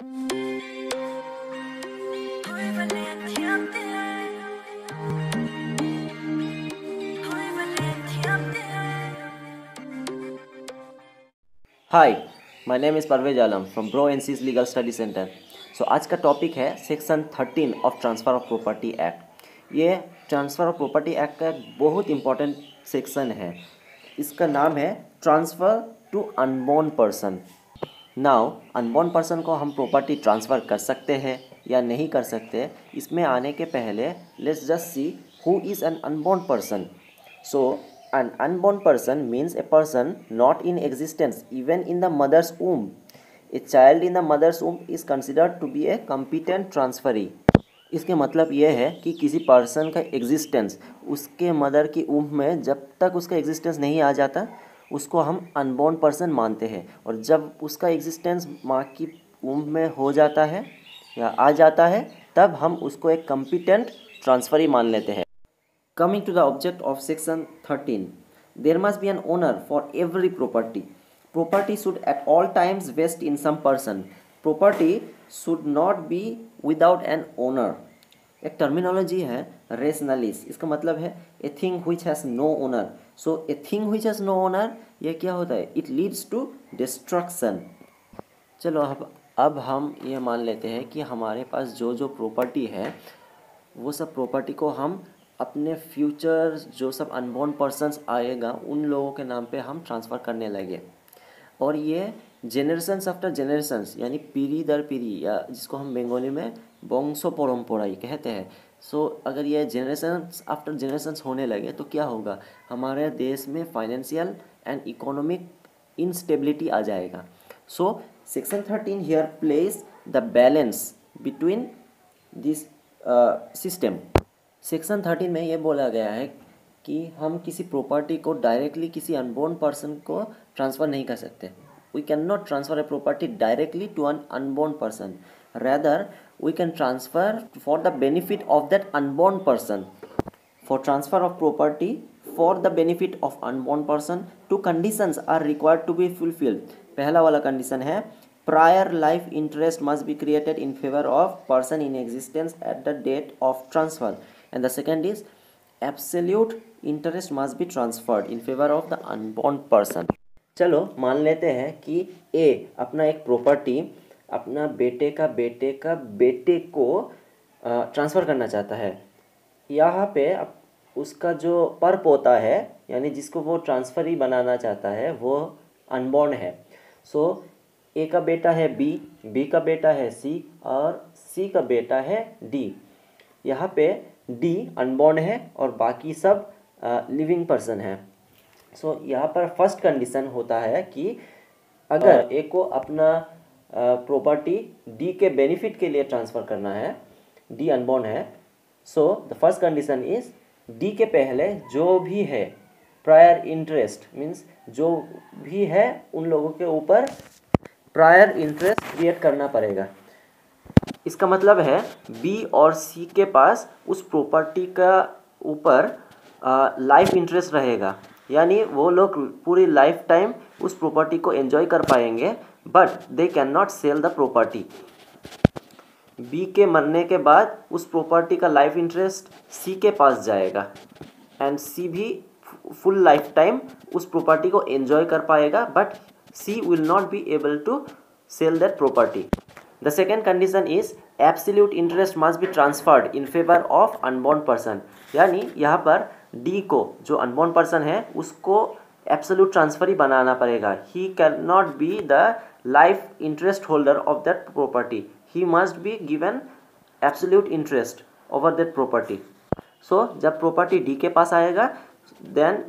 Hi, my name is Parvez Alam from ब्रो एनसीज legal study centre. So आज का टॉपिक है section 13 of transfer of property act. ये ट्रांसफ़र ऑफ प्रॉपर्टी एक्ट का एक बहुत इंपॉर्टेंट सेक्शन है। इसका नाम है transfer to unborn person. Now unborn person को हम प्रॉपर्टी ट्रांसफ़र कर सकते हैं या नहीं कर सकते, इसमें आने के पहले let's just see who is an unborn person. So, an unborn person means a person not in existence even in the mother's womb. A child in the mother's womb is considered to be a competent transferee. इसके मतलब ये है कि किसी person का existence उसके mother की womb में जब तक उसका एग्जिस्टेंस नहीं आ जाता उसको हम अनबोर्न पर्सन मानते हैं, और जब उसका एग्जिस्टेंस माँ की womb में हो जाता है या आ जाता है तब हम उसको एक कम्पिटेंट ट्रांसफरी मान लेते हैं। Coming to the object of section 13, there must be an owner for every property. Property should at all times vest in some person. Property should not be without an owner. एक terminology है res nullius, इसका मतलब है a thing which has no owner. So a thing which has no owner ये क्या होता है? It leads to destruction. चलो अब हम ये मान लेते हैं कि हमारे पास जो प्रॉपर्टी है वो सब प्रॉपर्टी को हम अपने फ्यूचर जो सब अनबोर्न पर्सन्स आएगा उन लोगों के नाम पे हम ट्रांसफ़र करने लगे, और ये जेनरेशन्स आफ्टर जेनरेशन्स यानी पीढ़ी दर पीढ़ी, या जिसको हम बंगाली में वंशो परम्पराई कहते हैं। सो अगर ये जेनरेशन्स आफ्टर जेनरेशन्स होने लगे तो क्या होगा? हमारे देश में फाइनेंशियल एंड इकोनॉमिक इंस्टेबिलिटी आ जाएगा। So section 13 here place the balance between this system. Section 13 में ये बोला गया है कि हम किसी प्रॉपर्टी को डायरेक्टली किसी अनबोर्न पर्सन को ट्रांसफ़र नहीं कर सकते। We can not transfer a property directly to an unborn person, rather we can transfer for the benefit of that unborn person. For transfer of property for the benefit of unborn person two conditions are required to be fulfilled. पहला वाला condition है prior life interest must be created in favor of person in existence at the date of transfer, and the second is absolute interest must be transferred in favor of the unborn person. चलो मान लेते हैं कि ए अपना एक property अपना बेटे का बेटे को ट्रांसफ़र करना चाहता है। यहाँ पे उसका जो पर पोता है यानी जिसको वो ट्रांसफ़र ही बनाना चाहता है वो अनबॉर्न है। सो ए का बेटा है बी, बी का बेटा है सी और सी का बेटा है डी। यहाँ पे डी अनबॉर्न है और बाकी सब लिविंग पर्सन है। सो यहाँ पर फर्स्ट कंडीशन होता है कि अगर ए को अपना प्रॉपर्टी डी के बेनिफिट के लिए ट्रांसफ़र करना है, डी अनबॉर्न है, so the first condition is D के पहले जो भी है प्रायर इंटरेस्ट मीन्स जो भी है उन लोगों के ऊपर प्रायर इंटरेस्ट क्रिएट करना पड़ेगा। इसका मतलब है बी और सी के पास उस प्रॉपर्टी का ऊपर लाइफ इंटरेस्ट रहेगा, यानी वो लोग पूरी लाइफ टाइम उस प्रॉपर्टी को एंजॉय कर पाएंगे, but they can not sell the property. B के मरने के बाद उस प्रॉपर्टी का लाइफ इंटरेस्ट सी के पास जाएगा एंड सी भी फुल लाइफ टाइम उस प्रॉपर्टी को एंजॉय कर पाएगा, but C will not be able to sell that property. The second condition is absolute interest must be transferred in favor of unborn person. यानी यहाँ पर D को जो unborn person है उसको absolute transfer ही बनाना पड़ेगा। He cannot be the life interest holder of that property. He must be given absolute interest over that property. So जब property D के पास आएगा then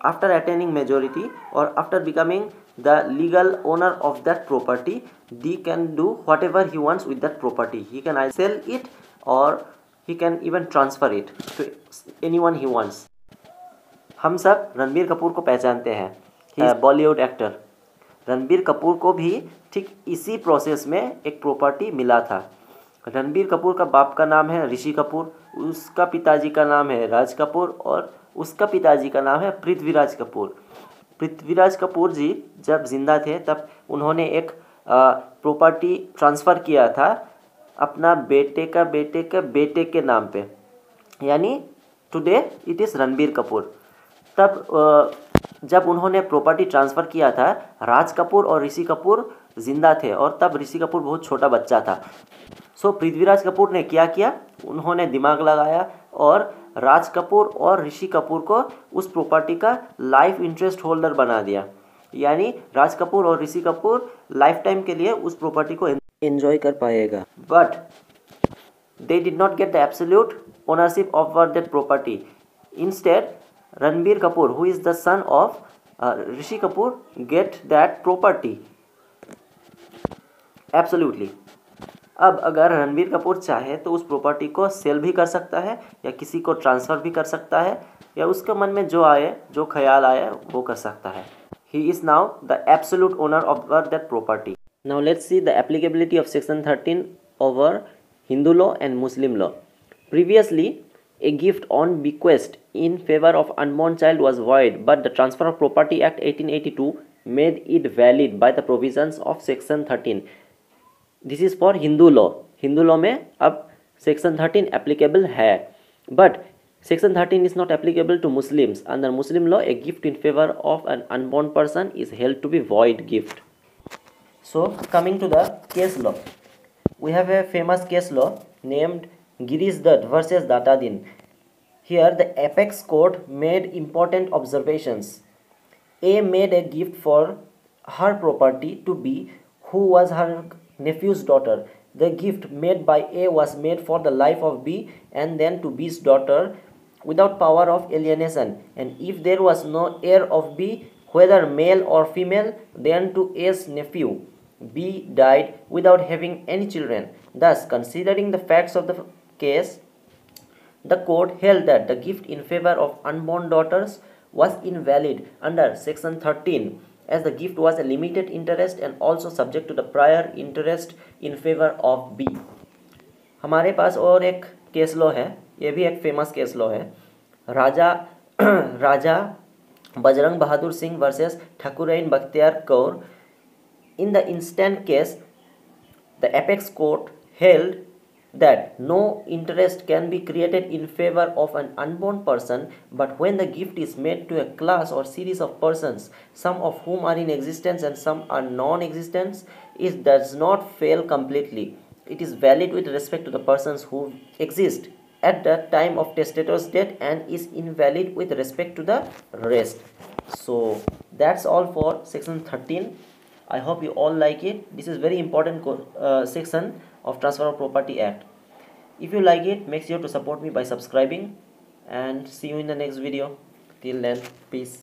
after attaining majority or after becoming the legal owner of that property, D can do whatever he wants with that property. He can either sell it or he can even transfer it to anyone he wants. हम सब रणबीर कपूर को पहचानते हैं, Bollywood actor. Ranbir Kapoor को भी ठीक इसी process में एक प्रॉपर्टी मिला था। रणबीर कपूर का बाप का नाम है ऋषि कपूर, उसका पिताजी का नाम है राज कपूर और उसका पिताजी का नाम है पृथ्वीराज कपूर। पृथ्वीराज कपूर जी जब जिंदा थे तब उन्होंने एक प्रॉपर्टी ट्रांसफ़र किया था अपना बेटे का बेटे के नाम पे, यानी today it is Ranbir Kapoor. तब जब उन्होंने प्रॉपर्टी ट्रांसफ़र किया था, राज कपूर और ऋषि कपूर जिंदा थे और तब ऋषि कपूर बहुत छोटा बच्चा था। सो पृथ्वीराज कपूर ने क्या किया, उन्होंने दिमाग लगाया और राज कपूर और ऋषि कपूर को उस प्रॉपर्टी का लाइफ इंटरेस्ट होल्डर बना दिया, यानी राज कपूर और ऋषि कपूर लाइफ टाइम के लिए उस प्रॉपर्टी को एंजॉय कर पाएगा। But they did not get the absolute ownership over that property. Instead, Ranbir Kapoor, who is the son of Rishi Kapoor, get that property absolutely. अब अगर रणबीर कपूर चाहे तो उस प्रॉपर्टी को सेल भी कर सकता है या किसी को ट्रांसफ़र भी कर सकता है या उसके मन में जो आए, जो ख्याल आए वो कर सकता है। He is now the absolute owner of that property. Now let's see the applicability of section 13 over Hindu law and Muslim law. Previously, a gift on bequest in favor of unborn child was void, but the Transfer of Property Act 1882 made it valid by the provisions of section 13. This is for Hindu law. Hindu law में अब section 13 applicable है, but section 13 is not applicable to Muslims. Under Muslim law, a gift in favor of an unborn person is held to be void gift. So coming to the case law, we have a famous case law named Girish Dutt versus Datadin. Here the apex court made important observations. A made a gift for her property to B, who was her nephew's daughter. The gift made by A was made for the life of B and then to B's daughter without power of alienation. And if there was no heir of B, whether male or female, then to A's nephew. B died without having any children. Thus, considering the facts of the case, the court held that the gift in favor of unborn daughters was invalid under section 13, as the gift was a limited interest and also subject to the prior interest in favor of B. हमारे पास और एक case law है, ये भी एक famous case law है, Raja Bajrang Bahadur Singh versus Thakurain Bakhtiyar Kaur. In the instant case, the apex court held that no interest can be created in favor of an unborn person, but when the gift is made to a class or series of persons, some of whom are in existence and some are non-existent, it does not fail completely. It is valid with respect to the persons who exist at the time of testator's death and is invalid with respect to the rest. So that's all for section 13. I hope you all like it. This is very important section of Transfer of Property Act. If you like it, make sure to support me by subscribing and see you in the next video. Till then, peace.